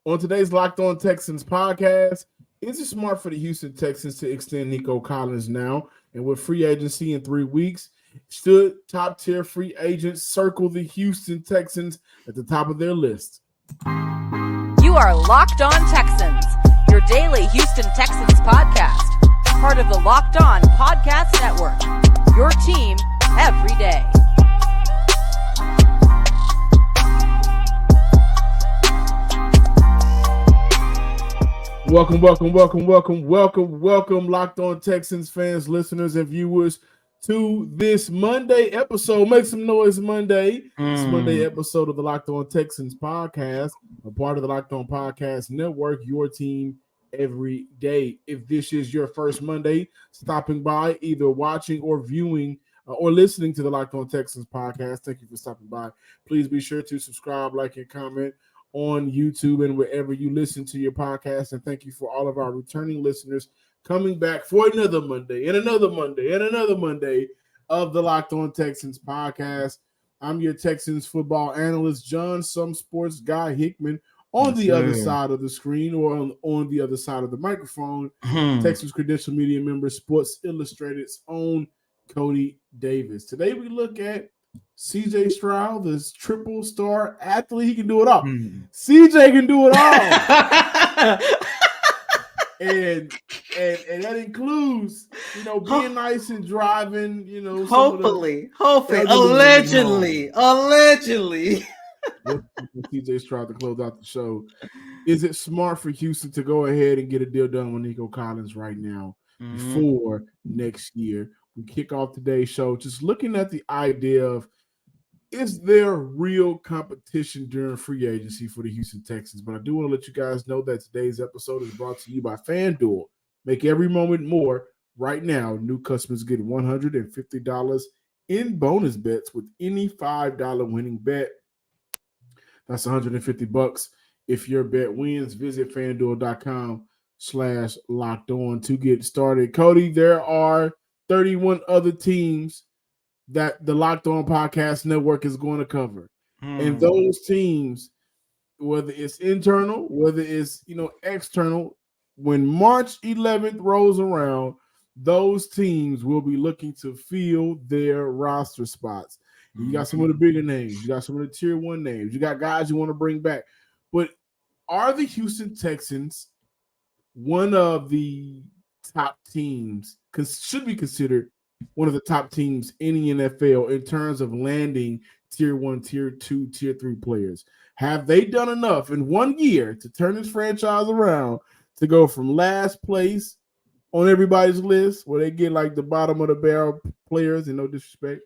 On today's Locked On Texans podcast, is it smart for the Houston Texans to extend Nico Collins now? And with free agency in 3 weeks, should top-tier free agents circle the Houston Texans at the top of their list? You are Locked On Texans, your daily Houston Texans podcast. Part of the Locked On Podcast Network, your team every day. Welcome, Locked On Texans fans, listeners, and viewers to this Monday episode. Make some noise, Monday. This Monday episode of the Locked On Texans podcast, a part of the Locked On Podcast Network, your team every day. If this is your first Monday stopping by, either watching or viewing or listening to the Locked On Texans podcast, thank you for stopping by. Please be sure to subscribe, like, and comment on YouTube and wherever you listen to your podcast. And thank you for all of our returning listeners coming back for another Monday and another Monday and another Monday of the Locked On Texans podcast. I'm your Texans football analyst, John Some Sports Guy Hickman, on the other side of the screen or on the other side of the microphone. Texans Credential Media member, Sports Illustrated's own Cody Davis. Today we look at CJ Stroud, this triple star athlete. He can do it all. CJ can do it all. and that includes, being nice and driving, hopefully, allegedly. CJ Stroud to close out the show. Is it smart for Houston to go ahead and get a deal done with Nico Collins right now before next year? We kick off today's show just looking at the idea of, is there real competition during free agency for the Houston Texans? But I do want to let you guys know that today's episode is brought to you by FanDuel. Make every moment more. Right now, new customers get $150 in bonus bets with any $5 winning bet. That's $150. If your bet wins, visit FanDuel.com/locked-on to get started. Cody, there are 31 other teams that the Locked On Podcast Network is going to cover. And those teams, whether it's internal, whether it's, external, when March 11th rolls around, those teams will be looking to fill their roster spots. You got some of the bigger names. You got some of the tier 1 names. You got guys you want to bring back. But are the Houston Texans one of the top teams, should be considered one of the top teams in the NFL in terms of landing tier 1, tier 2, tier 3 players? Have they done enough in 1 year to turn this franchise around to go from last place on everybody's list, where they get like the bottom of the barrel players, and no disrespect,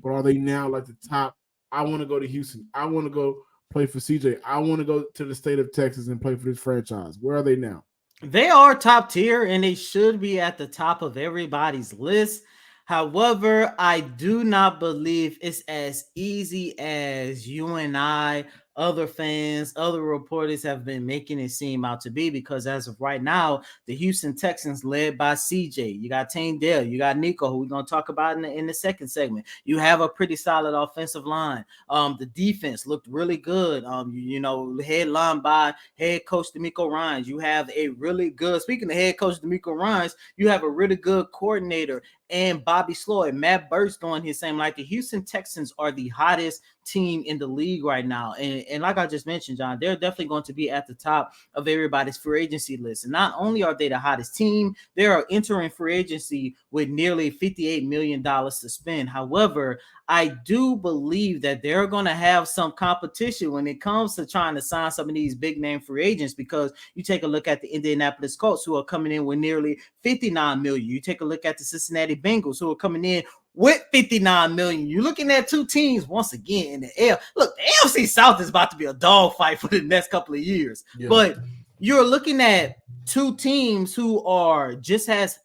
but are they now like the top? I want to go to Houston. I want to go play for CJ. I want to go to the state of Texas and play for this franchise. Where are they now? They are top tier, and they should be at the top of everybody's list. However, I do not believe it's as easy as you and I, other fans, other reporters have been making it seem out to be, because as of right now, the Houston Texans led by CJ. You got Tane Dale, you got Nico, who we're going to talk about in the second segment. You have a pretty solid offensive line. The defense looked really good. Headlined by head coach Nico Collins. You have a really good, speaking of head coach Nico Collins, you have a really good coordinator and Bobby Sloyd. Matt Burst on his same, like the Houston Texans are the hottest team in the league right now. And like I just mentioned, John, they're definitely going to be at the top of everybody's free agency list. And not only are they the hottest team, they are entering free agency with nearly $58 million to spend. However, I do believe that they're going to have some competition when it comes to trying to sign some of these big name free agents, because you take a look at the Indianapolis Colts, who are coming in with nearly $59 million. You take a look at the Cincinnati Bengals, who are coming in with $59 million. You're looking at two teams once again in the air. Look, the AFC South is about to be a dogfight for the next couple of years. Yeah. But you're looking at two teams who are just as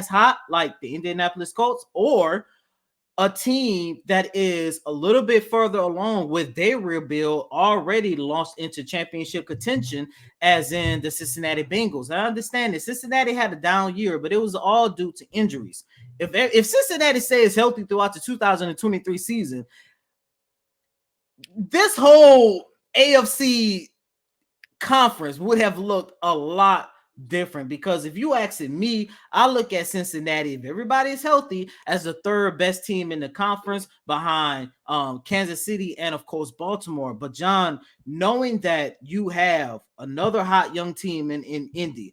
hot, like the Indianapolis Colts, or a team that is a little bit further along with their rebuild, already launched into championship contention, as in the Cincinnati Bengals. I understand that Cincinnati had a down year, but it was all due to injuries. If Cincinnati stays healthy throughout the 2023 season, this whole AFC conference would have looked a lot different. Because if you asking me, I look at Cincinnati, if everybody is healthy, as the third best team in the conference behind Kansas City and of course Baltimore. But John, knowing that you have another hot young team in Indy,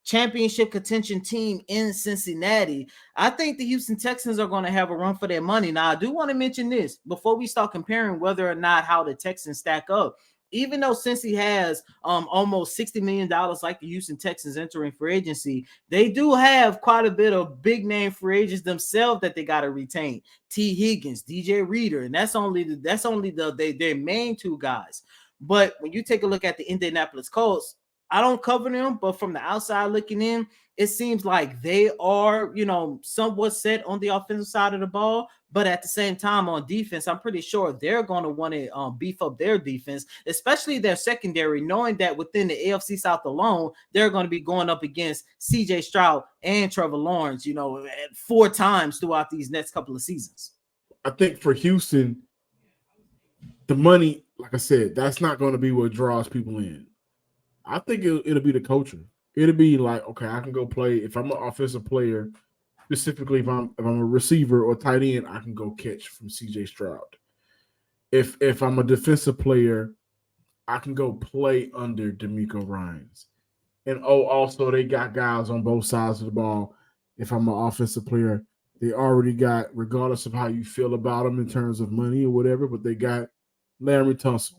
championship contention team in Cincinnati, I think the Houston Texans are going to have a run for their money. Now, I do want to mention this before we start comparing whether or not how the Texans stack up. Even though Cincy has almost $60 million like the Houston Texans entering free agency, they do have quite a bit of big name free agents themselves that they got to retain. T. Higgins, DJ Reader, and that's only their main two guys. But when you take a look at the Indianapolis Colts, I don't cover them, but from the outside looking in, it seems like they are, somewhat set on the offensive side of the ball. But at the same time, on defense, I'm pretty sure they're going to want to beef up their defense, especially their secondary, knowing that within the AFC South alone, they're going to be going up against CJ Stroud and Trevor Lawrence, 4 times throughout these next couple of seasons. I think for Houston, the money, like I said, that's not going to be what draws people in. I think it'll be the coaching. It'll be like, okay, I can go play. If I'm an offensive player, specifically if I'm a receiver or tight end, I can go catch from CJ Stroud. If I'm a defensive player, I can go play under D'Amico Ryans. And also they got guys on both sides of the ball. If I'm an offensive player, they already got, regardless of how you feel about them in terms of money or whatever, but they got Larry Tunsil.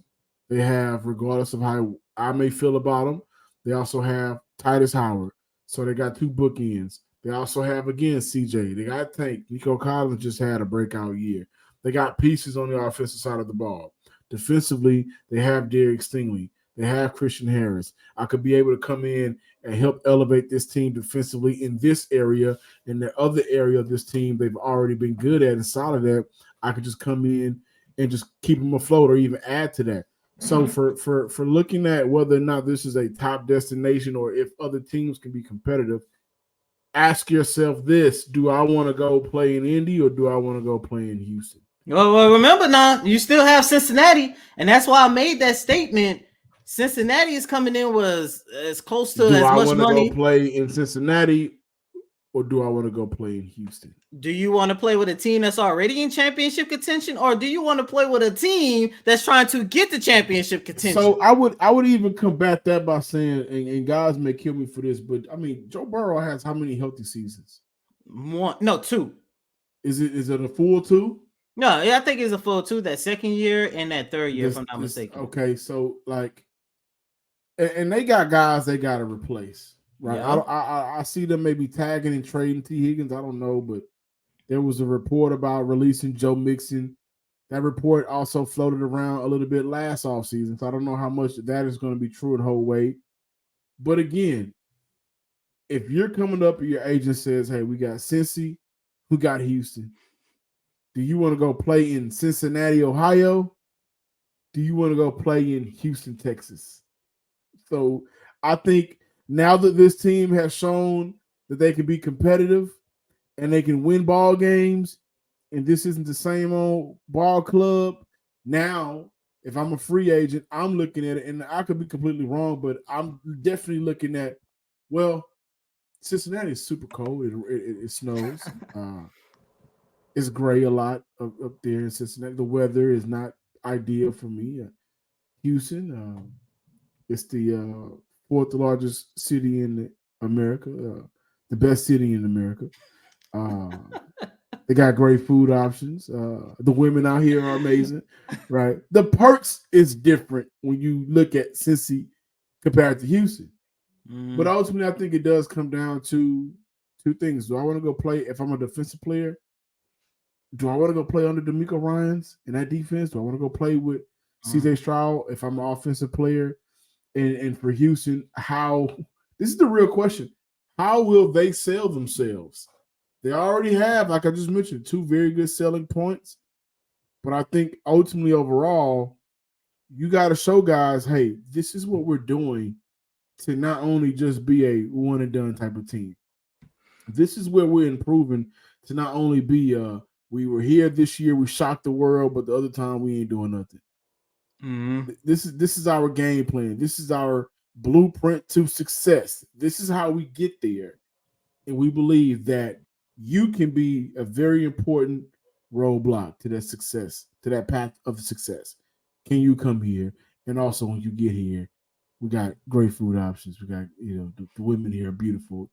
They have, regardless of how I may feel about them, they also have Titus Howard. So they got 2 bookends. They also have, again, CJ. They got Tank. Nico Collins just had a breakout year. They got pieces on the offensive side of the ball. Defensively, they have Derek Stingley. They have Christian Harris. I could be able to come in and help elevate this team defensively in this area. In the other area of this team they've already been good at and solid at, I could just come in and just keep them afloat or even add to that. So for looking at whether or not this is a top destination or if other teams can be competitive, ask yourself this: do I want to go play in Indy or do I want to go play in Houston? Well, remember now, you still have Cincinnati, and that's why I made that statement. Cincinnati is coming in was as close to as much money. Do I want to go play in Cincinnati or do I want to go play in Houston? Do you want to play with a team that's already in championship contention, or do you want to play with a team that's trying to get the championship contention? So I would even combat that by saying, and guys may kill me for this, but I mean, Joe Burrow has how many healthy seasons? 2. Is it a full 2? No, I think it's a full 2. That second year and that third year, if I'm not mistaken. Okay, so like, and they got guys they got to replace. Right, yeah. I see them maybe tagging and trading T. Higgins. I don't know, but there was a report about releasing Joe Mixon. That report also floated around a little bit last offseason, so I don't know how much that is going to be true and hold weight. But again, if you're coming up and your agent says, hey, we got Cincy, who got Houston, do you want to go play in Cincinnati, Ohio? Do you want to go play in Houston, Texas? So I think now that this team has shown that they can be competitive and they can win ball games, and this isn't the same old ball club, now if I'm a free agent, I'm looking at it, and I could be completely wrong, but I'm definitely looking at, well, Cincinnati is super cold. It snows. It's gray a lot up there in Cincinnati. The weather is not ideal for me. Houston, it's the 4th largest city in America, the best city in America. They got great food options. The women out here are amazing, right? The perks is different when you look at Cincy compared to Houston. But ultimately, I think it does come down to 2 things. Do I want to go play, if I'm a defensive player, do I want to go play under D'Amico Ryans in that defense? Do I want to go play with CJ Stroud if I'm an offensive player? And for Houston, this is the real question. How will they sell themselves? They already have, like I just mentioned, 2 very good selling points. But I think ultimately overall, you got to show guys, hey, this is what we're doing to not only just be a one and done type of team. This is where we're improving to not only be we were here this year, we shocked the world, but the other time we ain't doing nothing. This is our game plan. This is our blueprint to success. This is how we get there. And we believe that you can be a very important roadblock to that success, to that path of success. Can you come here? And also, when you get here, we got great food options. We got, the women here are beautiful.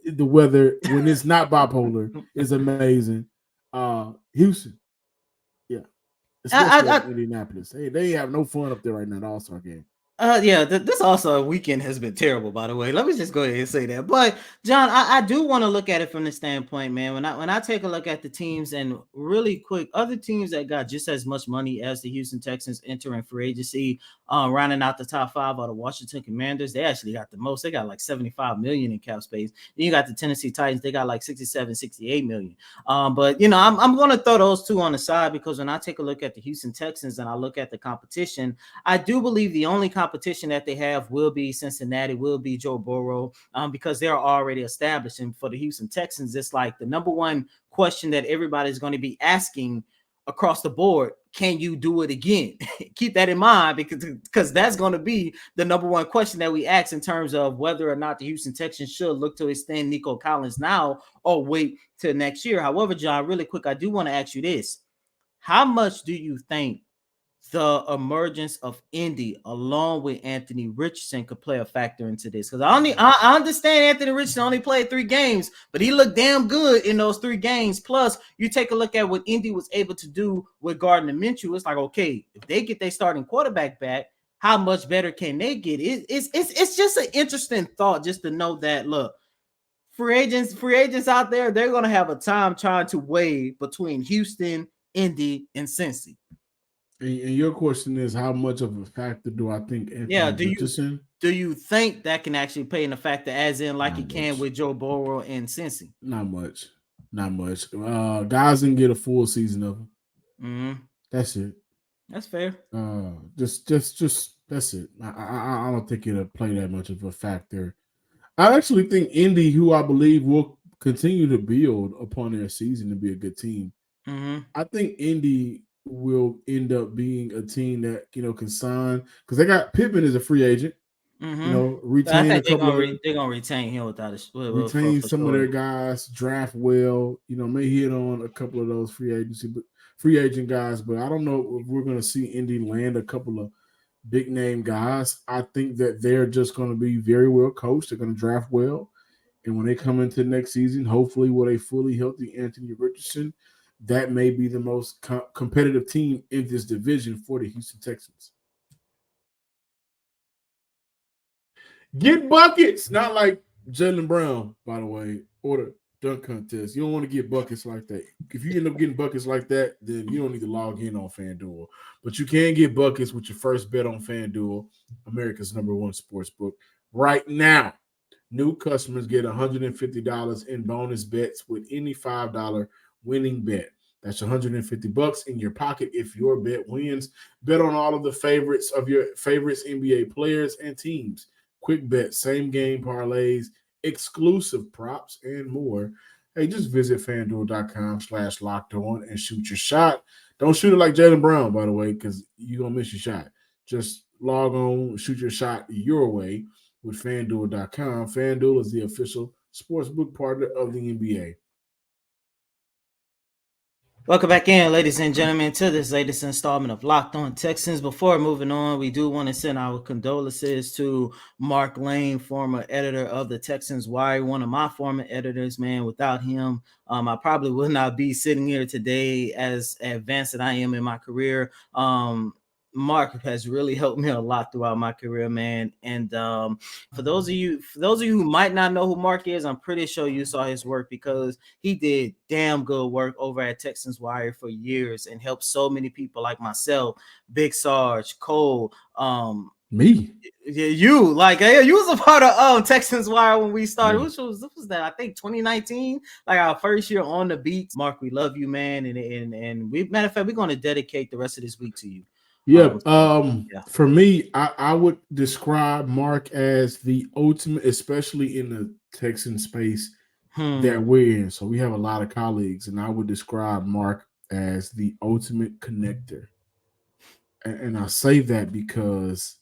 The weather, when it's not bipolar, is amazing. Houston, yeah, especially I, up in Indianapolis. Hey, they have no fun up there right now. The All-Star game. This also weekend has been terrible, by the way. Let me just go ahead and say that. But John, I do want to look at it from the standpoint, man. When I take a look at the teams and really quick, other teams that got just as much money as the Houston Texans entering free agency, rounding out the top 5 are the Washington Commanders. They actually got the most. They got like 75 million in cap space. Then you got the Tennessee Titans. They got like 67, 68 million. But I'm going to throw those two on the side because when I take a look at the Houston Texans and I look at the competition, I do believe the only competition that they have will be Cincinnati, will be Joe Burrow, because they're already established. And for the Houston Texans, it's like the number one question that everybody's going to be asking across the board: can you do it again? Keep that in mind because that's going to be the number one question that we ask in terms of whether or not the Houston Texans should look to extend Nico Collins now or wait till next year. However, John, really quick, I do want to ask you this: how much do you think the emergence of Indy along with Anthony Richardson could play a factor into this? Because I understand Anthony Richardson only played 3 games, but he looked damn good in those 3 games. Plus, you take a look at what Indy was able to do with Gardner Minshew. It's like, okay, if they get their starting quarterback back, how much better can they get? It's just an interesting thought just to know that, look, free agents out there, they're gonna have a time trying to weigh between Houston, Indy, and Cincy. And your question is, how much of a factor do I think Anthony Richardson? Do you think that can actually play in a factor, as in like Not it can much. with Joe Burrow and Cincy? Not much. Guys didn't get a full season of him. That's it. That's fair. Just that's it. I don't think it'll play that much of a factor. I actually think Indy, who I believe will continue to build upon their season to be a good team. I think Indy will end up being a team that can sign, because they got Pittman as a free agent. Retain a couple of. They're gonna retain him without retain some of their guys, draft well. May hit on a couple of those free agent guys, but I don't know if we're gonna see Indy land a couple of big name guys. I think that they're just going to be very well coached. They're going to draft well, and when they come into next season, hopefully with a fully healthy Anthony Richardson, that may be the most competitive team in this division for the Houston Texans. Get buckets, not like Jaylen Brown, by the way, or the dunk contest. You don't want to get buckets like that. If you end up getting buckets like that, then you don't need to log in on FanDuel. But you can get buckets with your first bet on FanDuel, America's #1 sports book. Right now, new customers get $150 in bonus bets with any $5 winning bet. That's $150 in your pocket if your bet wins. Bet on all of the favorites of your favorites NBA players and teams. Quick bet, same game parlays, exclusive props, and more. Hey, just visit FanDuel.com/locked-on and shoot your shot. Don't shoot it like Jaylen Brown, by the way, because you're going to miss your shot. Just log on, shoot your shot your way with FanDuel.com. FanDuel is the official sportsbook partner of the NBA. Welcome back in, ladies and gentlemen, to this latest installment of Locked On Texans. Before moving on, we do want to send our condolences to Mark Lane, former editor of the Texans Wire, one of my former editors, man. Without him, I probably would not be sitting here today as advanced as I am in my career. Mark has really helped me a lot throughout my career, man. And for those of you who might not know who Mark is, I'm pretty sure you saw his work because he did damn good work over at Texans Wire for years and helped so many people like myself, Big Sarge, Cole, me. Yeah, you was a part of Texans Wire when we started. Which was that, I think 2019, like our first year on the beat. Mark, we love you, man, and we, matter of fact, we're going to dedicate the rest of this week to you. Yeah. For me, I would describe Mark as the ultimate, especially in the Texan space that we're in. So we have a lot of colleagues, and I would describe Mark as the ultimate connector. and I say that because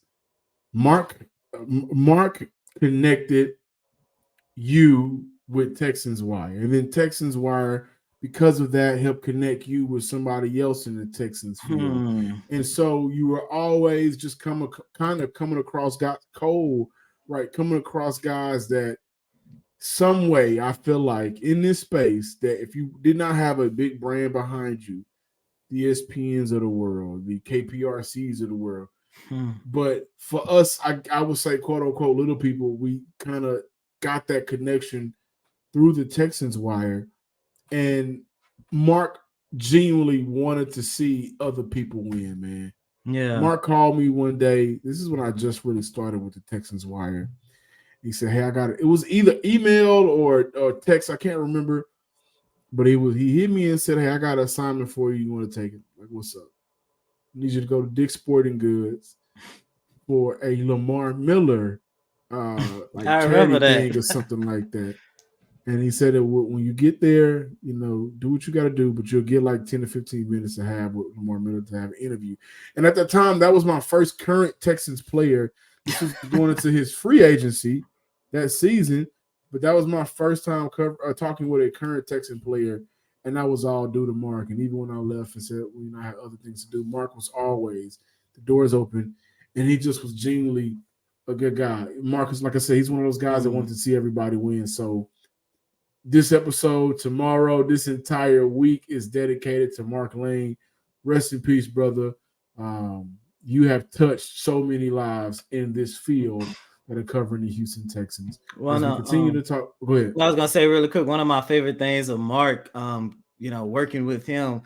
Mark connected you with Texans Wire, and then Texans Wire, because of that, helped connect you with somebody else in the Texans field. And so you were always just coming across coming across guys that some way I feel like in this space that if you did not have a big brand behind you, the ESPNs of the world, the KPRCs of the world. But for us, I would say, quote unquote, little people, we kind of got that connection through the Texans Wire. And Mark genuinely wanted to see other people win, man. Yeah. Mark called me one day. This is when I just really started with the Texans Wire. He said, "Hey, I got it." It was either email or text. I can't remember. But he hit me and said, "Hey, I got an assignment for you. You want to take it?" Like, what's up? I need you to go to Dick's Sporting Goods for a Lamar Miller like charity thing or something like that. And he said that when you get there, do what you got to do, but you'll get like 10 to 15 minutes to have with Lamar Miller to have an interview. And at that time, that was my first current Texans player. This was going into his free agency that season, but that was my first time talking with a current Texan player, and that was all due to Mark. And even when I left and said, I had other things to do, Mark was always the doors open, and he just was genuinely a good guy. Marcus, like I said, he's one of those guys that wanted to see everybody win. So this episode, tomorrow, this entire week is dedicated to Mark Lane. Rest in peace, brother. You have touched so many lives in this field that are covering the Houston Texans. As we continue to talk, go ahead. I was gonna say really quick, one of my favorite things of Mark, working with him.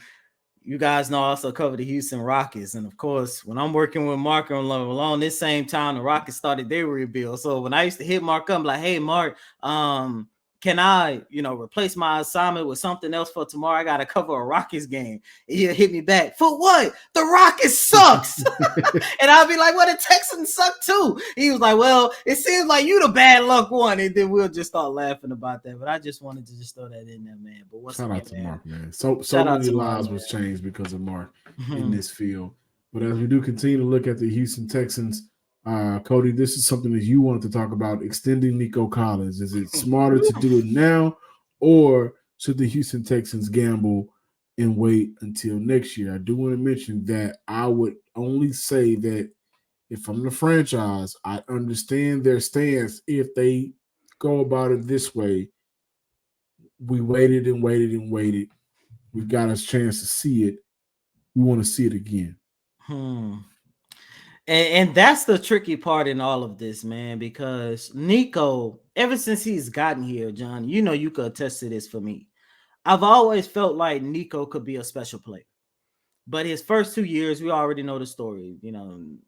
You guys know I also cover the Houston Rockets, and of course, when I'm working with Mark along this same time, the Rockets started their rebuild. So when I used to hit Mark up, I'm like, "Hey, Mark, can I, replace my assignment with something else for tomorrow? I got to cover a Rockets game." He'll hit me back. "For what? The Rockets sucks." And I'll be like, "Well, the Texans suck too." He was like, "Well, it seems like you the bad luck one." And then we'll just start laughing about that. But I just wanted to just throw that in there, man. But shout out to Mark, man. So many lives was changed because of Mark in this field. But as we do continue to look at the Houston Texans, Cody, this is something that you wanted to talk about, extending Nico Collins. Is it smarter to do it now, or should the Houston Texans gamble and wait until next year? I do want to mention that I would only say that if I'm the franchise, I understand their stance if they go about it this way. We waited and waited and waited. We've got a chance to see it. We want to see it again. And that's the tricky part in all of this, man, because Nico, ever since he's gotten here, John, you could attest to this for me. I've always felt like Nico could be a special player. But his first 2 years, we already know the story.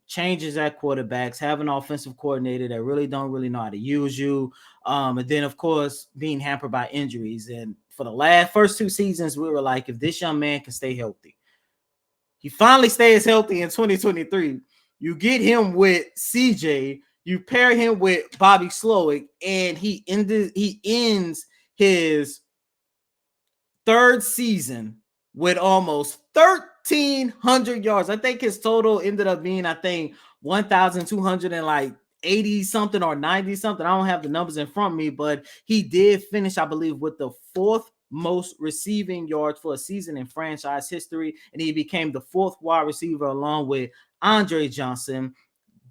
Changes at quarterbacks, have an offensive coordinator that really don't know how to use you. And then, of course, being hampered by injuries. And for the first 2 seasons, we were like, if this young man can stay healthy. He finally stays healthy in 2023. You get him with CJ, you pair him with Bobby Slowick, and he ends his 3rd season with almost 1,300 yards. I think his total ended up being, 1,280 something or 90 something. I don't have the numbers in front of me, but he did finish, I believe, with the 4th most receiving yards for a season in franchise history, and he became the 4th wide receiver along with Andre Johnson,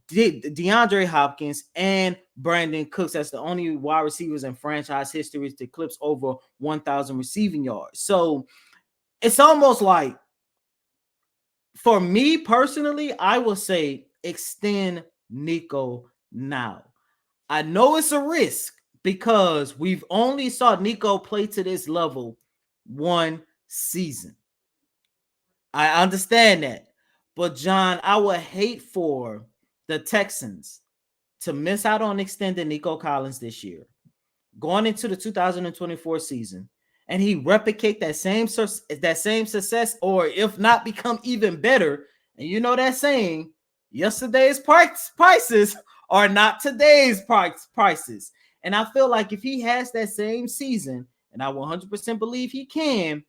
DeAndre Hopkins, and Brandon Cooks. That's the only wide receivers in franchise history to eclipse over 1,000 receiving yards. So it's almost like, for me personally, I will say extend Nico now. I know it's a risk because we've only saw Nico play to this level 1 season. I understand that. But, John, I would hate for the Texans to miss out on extending Nico Collins this year, going into the 2024 season, and he replicate that same success, or if not, become even better. And you know that saying, yesterday's prices are not today's prices. And I feel like if he has that same season, and I 100% believe he can,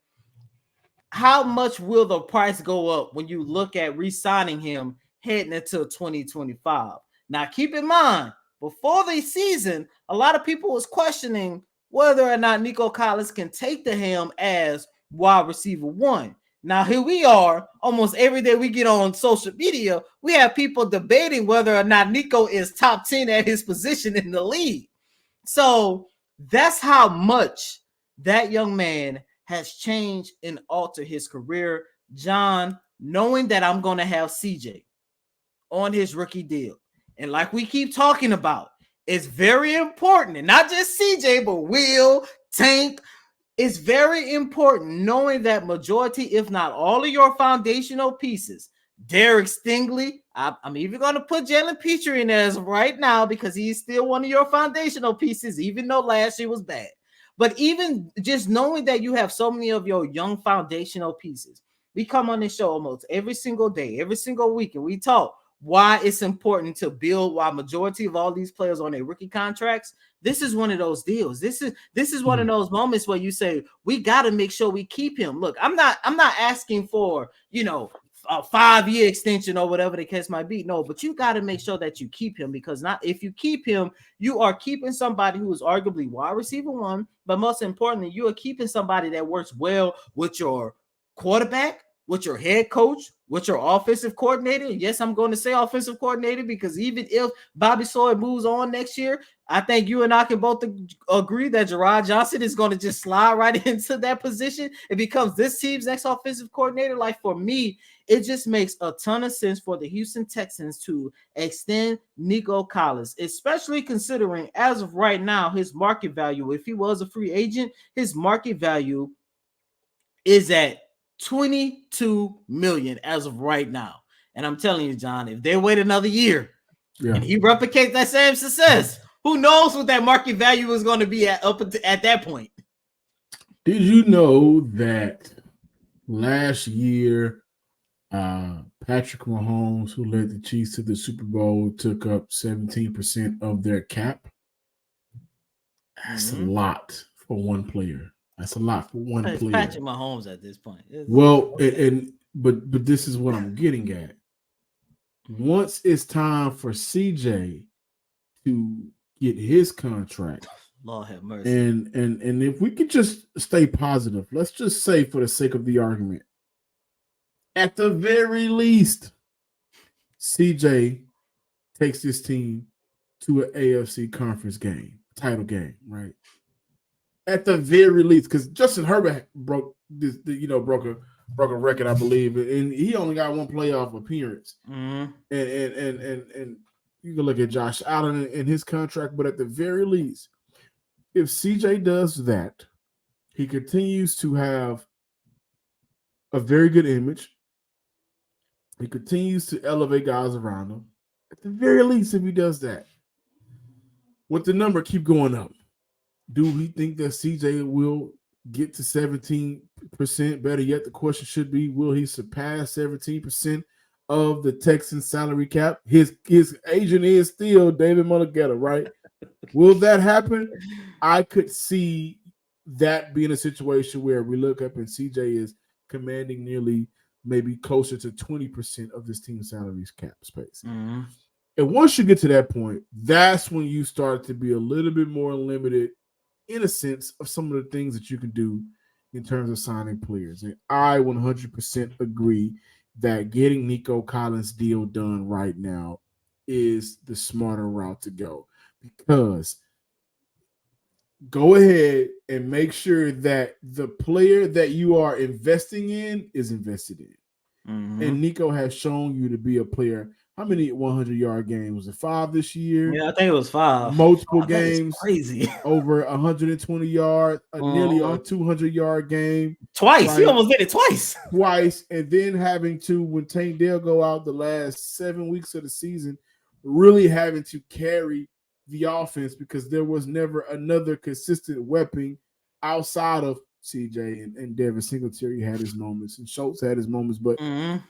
how much will the price go up when you look at re-signing him heading into 2025? Now, keep in mind, before the season, a lot of people was questioning whether or not Nico Collins can take the helm as wide receiver one. Now, here we are, almost every day we get on social media, we have people debating whether or not Nico is top 10 at his position in the league. So that's how much that young man has changed and altered his career. John, knowing that I'm going to have CJ on his rookie deal, and like we keep talking about, it's very important, and not just CJ, but Will, Tank. It's very important knowing that majority, if not all of your foundational pieces, Derek Stingley, I'm even going to put Jalen Petrie in there as of right now because he's still one of your foundational pieces, even though last year was bad. But even just knowing that you have so many of your young foundational pieces, we come on this show almost every single day, every single week, and we talk why it's important to build, why majority of all these players on their rookie contracts. This is one of those deals. This is one of those moments where you say, we got to make sure we keep him. Look, I'm not asking for, a 5-year extension or whatever the case might be. No, but you got to make sure that you keep him, because if you keep him, you are keeping somebody who is arguably wide receiver one, but most importantly, you are keeping somebody that works well with your quarterback, with your head coach, with your offensive coordinator. Yes, I'm going to say offensive coordinator because even if Bobby Sawyer moves on next year, I think you and I can both agree that Gerard Johnson is going to just slide right into that position. It becomes this team's next offensive coordinator. Like, for me, it just makes a ton of sense for the Houston Texans to extend Nico Collins, especially considering as of right now, his market value, if he was a free agent, his market value is at $22 million as of right now. And I'm telling you, John, if they wait another year and he replicates that same success, who knows what that market value is going to be at that point. Did you know that last year, Patrick Mahomes, who led the Chiefs to the Super Bowl, took up 17% of their cap? That's a lot for one player. That's a lot for one player. Patrick Mahomes at this point. But this is what I'm getting at. Once it's time for CJ to get his contract, Lord have mercy. And if we could just stay positive, let's just say, for the sake of the argument, at the very least, CJ takes this team to an AFC conference game, title game, right? At the very least, because Justin Herbert broke a record, I believe, and he only got one playoff appearance. Mm-hmm. And you can look at Josh Allen and his contract, but at the very least, if CJ does that, he continues to have a very good image. He continues to elevate guys around him. At the very least, if he does that, would the number keep going up? Do we think that CJ will get to 17%? Better yet, the question should be, will he surpass 17% of the Texans salary cap? His agent is still David Mulligetta, right? Will that happen? I could see that being a situation where we look up and CJ is commanding nearly maybe closer to 20% of this team's salaries cap space. Mm-hmm. And once you get to that point, that's when you start to be a little bit more limited in a sense of some of the things that you can do in terms of signing players. And I 100% agree that getting Nico Collins' deal done right now is the smarter route to go, because go ahead and make sure that the player that you are investing in is invested in. Mm-hmm. And Nico has shown you to be a player. How many 100-yard games? Was it 5 this year? Yeah, I think it was 5. Multiple games. Crazy. Over 120 yards, nearly a 200-yard game. Twice. Right? He almost did it twice. Twice. And then having to, when Tank Dell go out the last 7 weeks of the season, really having to carry the offense because there was never another consistent weapon outside of CJ and Devin Singletary had his moments and Schultz had his moments, but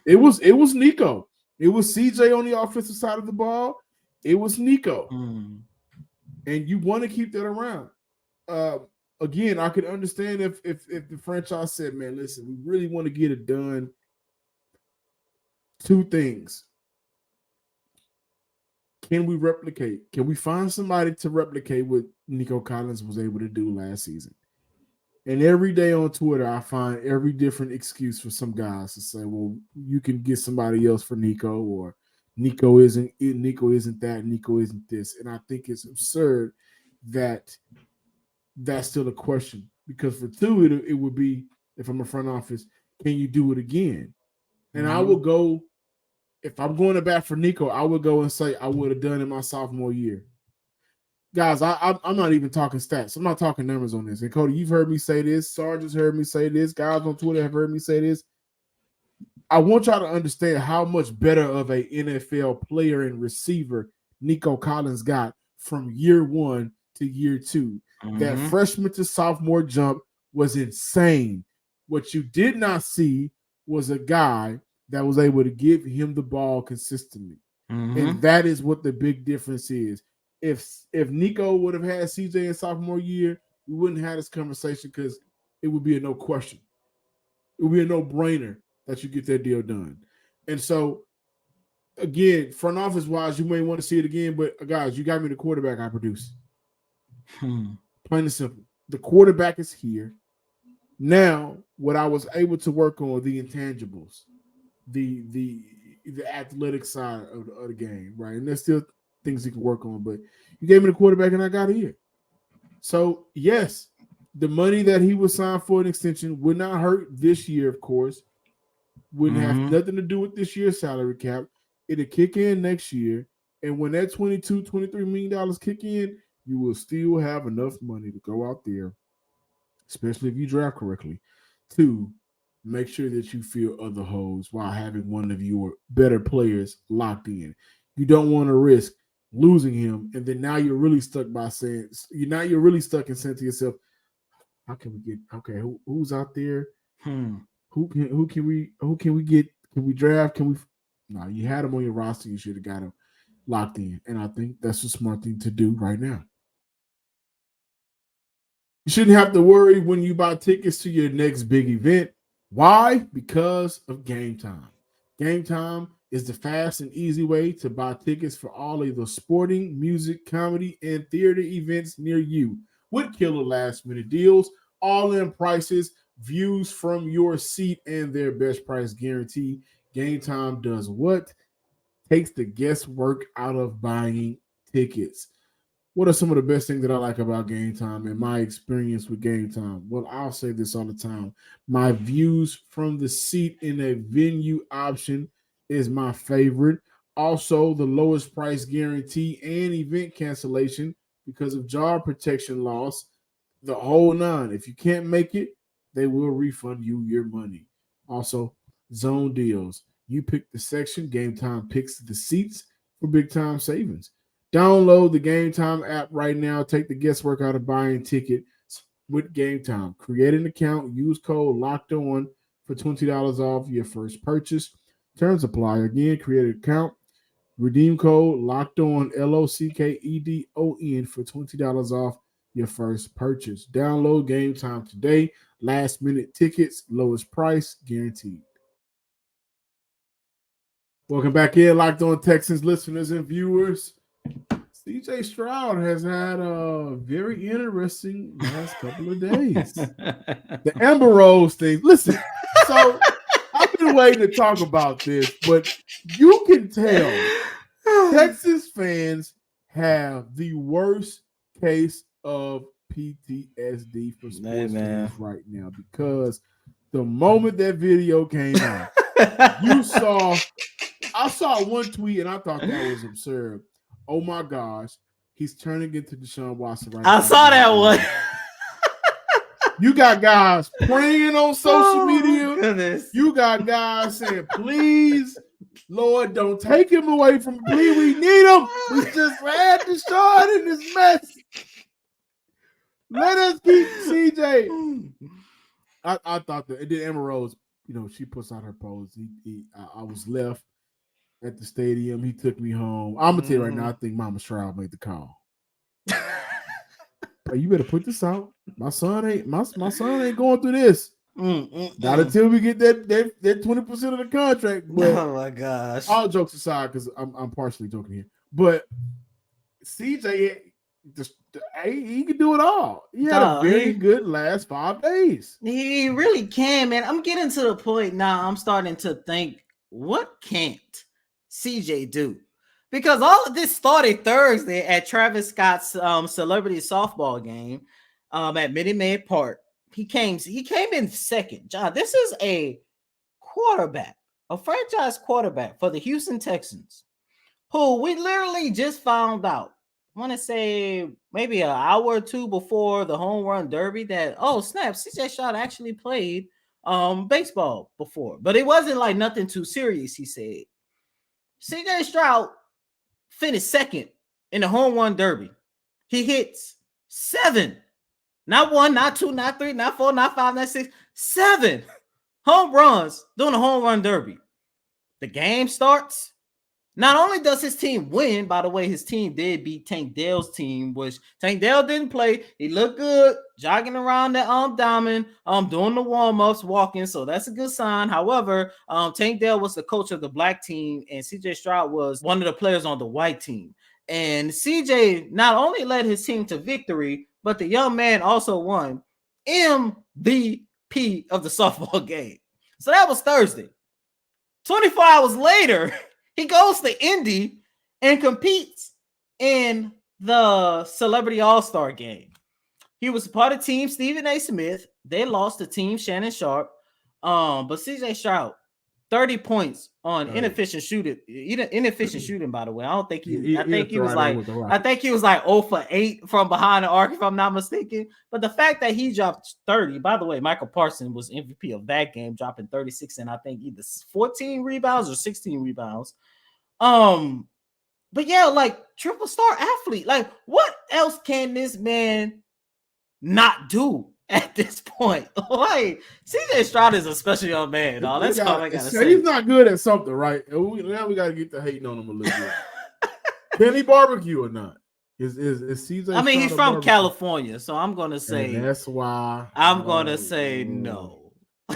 it was Nico. It was CJ on the offensive side of the ball. It was Nico. And you want to keep that around. again, I could understand if the franchise said, man, listen, we really want to get it done. Two things. Can we replicate? Can we find somebody to replicate what Nico Collins was able to do last season? And every day on Twitter, I find every different excuse for some guys to say, well, you can get somebody else for Nico, or Nico isn't that, Nico isn't this. And I think it's absurd that that's still a question. Because for two, it would be, if I'm a front office, can you do it again? And I will go, if I'm going to bat for Nico, I would go and say I would have done it my sophomore year. Guys, I'm not even talking stats. I'm not talking numbers on this. And Cody, you've heard me say this. Sarge has heard me say this. Guys on Twitter have heard me say this. I want y'all to understand how much better of a NFL player and receiver Nico Collins got from year one to year two. That freshman to sophomore jump was insane. What you did not see was a guy that was able to give him the ball consistently. And that is what the big difference is. If Nico would have had CJ in sophomore year, we wouldn't have this conversation because it would be a no question. It would be a no-brainer that you get that deal done. And so, again, front office-wise, you may want to see it again, but guys, you got me the quarterback I produce. Plain and simple. The quarterback is here. Now, what I was able to work on, the intangibles, the athletic side of the game, right? And there's still things you can work on, but you gave me the quarterback and I got here. So, yes, the money that he was signed for an extension would not hurt this year, of course. Wouldn't have nothing to do with this year's salary cap. It'll kick in next year. And when that $23 million kick in, you will still have enough money to go out there, especially if you draft correctly, to make sure that you fill other holes while having one of your better players locked in. You don't want to risk losing him, and then now you're really stuck by saying you're really stuck and saying to yourself, how can we get who's out there? Who can we get? Can we draft? No, you had him on your roster, you should have got him locked in. And I think that's a smart thing to do right now. You shouldn't have to worry when you buy tickets to your next big event. Why? Because of GameTime. GameTime is the fast and easy way to buy tickets for all of the sporting, music, comedy, and theater events near you. With killer last-minute deals, all-in prices, views from your seat, and their best price guarantee. GameTime does what? Takes the guesswork out of buying tickets. What are some of the best things that I like about GameTime and my experience with GameTime? Well, I'll say this all the time. My views from the seat in a venue option is my favorite. Also, the lowest price guarantee and event cancellation because of job protection loss, the whole nine. If you can't make it, they will refund you your money. Also, zone deals. You pick the section, GameTime picks the seats for big time savings. Download the GameTime app right now. Take the guesswork out of buying tickets with GameTime. Create an account. Use code LOCKEDON for $20 off your first purchase. Terms apply. Again, create an account. Redeem code LOCKEDON, LOCKEDON for $20 off your first purchase. Download GameTime today. Last minute tickets, lowest price guaranteed. Welcome back in, Locked On Texans listeners and viewers. CJ Stroud has had a very interesting last couple of days. The Amber Rose thing. Listen, so I've been waiting to talk about this, but you can tell Texas fans have the worst case of PTSD for sports fans right now, because the moment that video came out, I saw one tweet and I thought that was absurd. Oh my gosh, he's turning into Deshaun Watson right now. I saw that one. You got guys praying on social media. Goodness. You got guys saying, please, Lord, don't take him away from me. Please, we need him. We just had Deshaun in this mess. Let us keep CJ. I thought that. And then Emma Rose, she puts out her post. I was left at the stadium. He took me home. I'm going to tell you right now, I think Mama Stroud made the call. You better put this out. My son ain't going through this. Not until we get that 20% of the contract. But oh my gosh! All jokes aside, because I'm partially joking here, but CJ, he can do it all. He had a very good last 5 days. He really can, man. I'm getting to the point now. I'm starting to think, what can't CJ do? Because all of this started Thursday at Travis Scott's celebrity softball game at Minute Maid Park. He came in second. John, this is a franchise quarterback for the Houston Texans, who we literally just found out. I want to say maybe an hour or two before the home run derby that, oh snap, CJ Stroud actually played baseball before, but it wasn't like nothing too serious. He said CJ Stroud finished second in the home run derby. He hits 7, not 1, not 2, not 3, not 4, not 5, not 6, 7 home runs during the home run derby. The game starts. Not only does his team win, by the way, his team did beat Tank Dell's team, which Tank Dell didn't play. He looked good, jogging around the diamond, doing the warm-ups, walking, so that's a good sign. However, Tank Dell was the coach of the black team, and CJ Stroud was one of the players on the white team. And CJ not only led his team to victory, but the young man also won MVP of the softball game. So that was Thursday. 24 hours later, he goes to Indy and competes in the Celebrity All-Star game. He was a part of team Stephen A. Smith. They lost to team Shannon Sharp. But CJ Stroud, 30 points on inefficient shooting. Inefficient shooting, by the way. I think he was like 0 for 8 from behind the arc, if I'm not mistaken. But the fact that he dropped 30, by the way, Michael Parsons was MVP of that game, dropping 36 and I think either 14 rebounds or 16 rebounds. But yeah, like triple star athlete. Like, what else can this man not do at this point? Like, CJ Stroud is a special young man. That's all I gotta say. He's not good at something, right? Now we gotta get the hating on him a little bit. Can he barbecue or not? Is CJ? I mean, he's from California, so I'm gonna say that's why I'm gonna say no.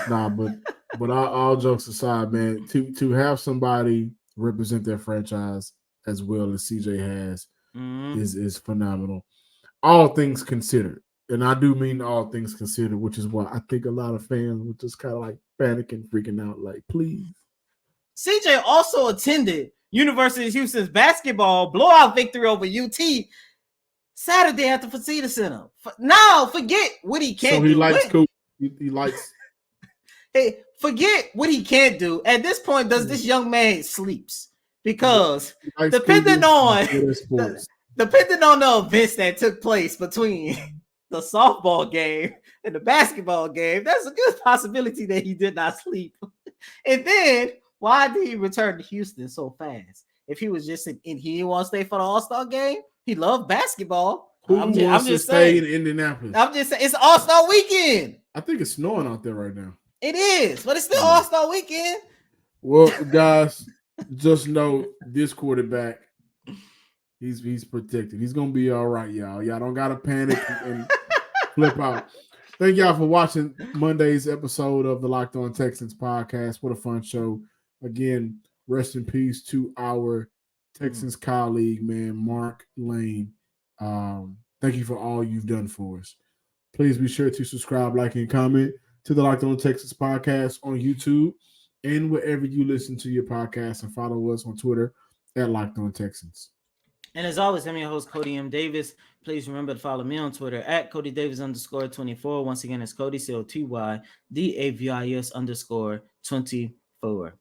Nah, but all jokes aside, man, to have somebody represent their franchise as well as CJ has is phenomenal. All things considered. And I do mean all things considered, which is why I think a lot of fans were just kind of like panicking, freaking out, like, please. CJ also attended University of Houston's basketball blowout victory over UT Saturday at the Faceta Center. Now, forget what he can't do. So he likes cool. He likes. Hey, forget what he can't do. At this point, does this young man sleeps? Because depending on the events that took place between the softball game and the basketball game, there's a good possibility that he did not sleep. And then, why did he return to Houston so fast? If he was just he didn't want to stay for the All-Star game, he loved basketball. I'm just saying in Indianapolis. I'm just saying it's All-Star weekend. I think it's snowing out there right now. It is, but it's still All-Star weekend. Well, guys, just know this quarterback, he's protected. He's gonna be all right, y'all. Y'all don't gotta panic and flip out. Thank y'all for watching Monday's episode of the Locked On Texans podcast. What a fun show. Again, rest in peace to our Texans colleague, man, Mark Lane. Thank you for all you've done for us. Please be sure to subscribe, like, and comment to the Locked On Texans podcast on YouTube and wherever you listen to your podcast, and follow us on Twitter at Locked On Texans. And as always, I'm your host, Cody M. Davis. Please remember to follow me on Twitter at CodyDavis_24. Once again, it's Cody, COTYDAVIS_24.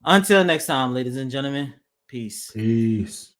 Until next time, ladies and gentlemen, peace. Peace.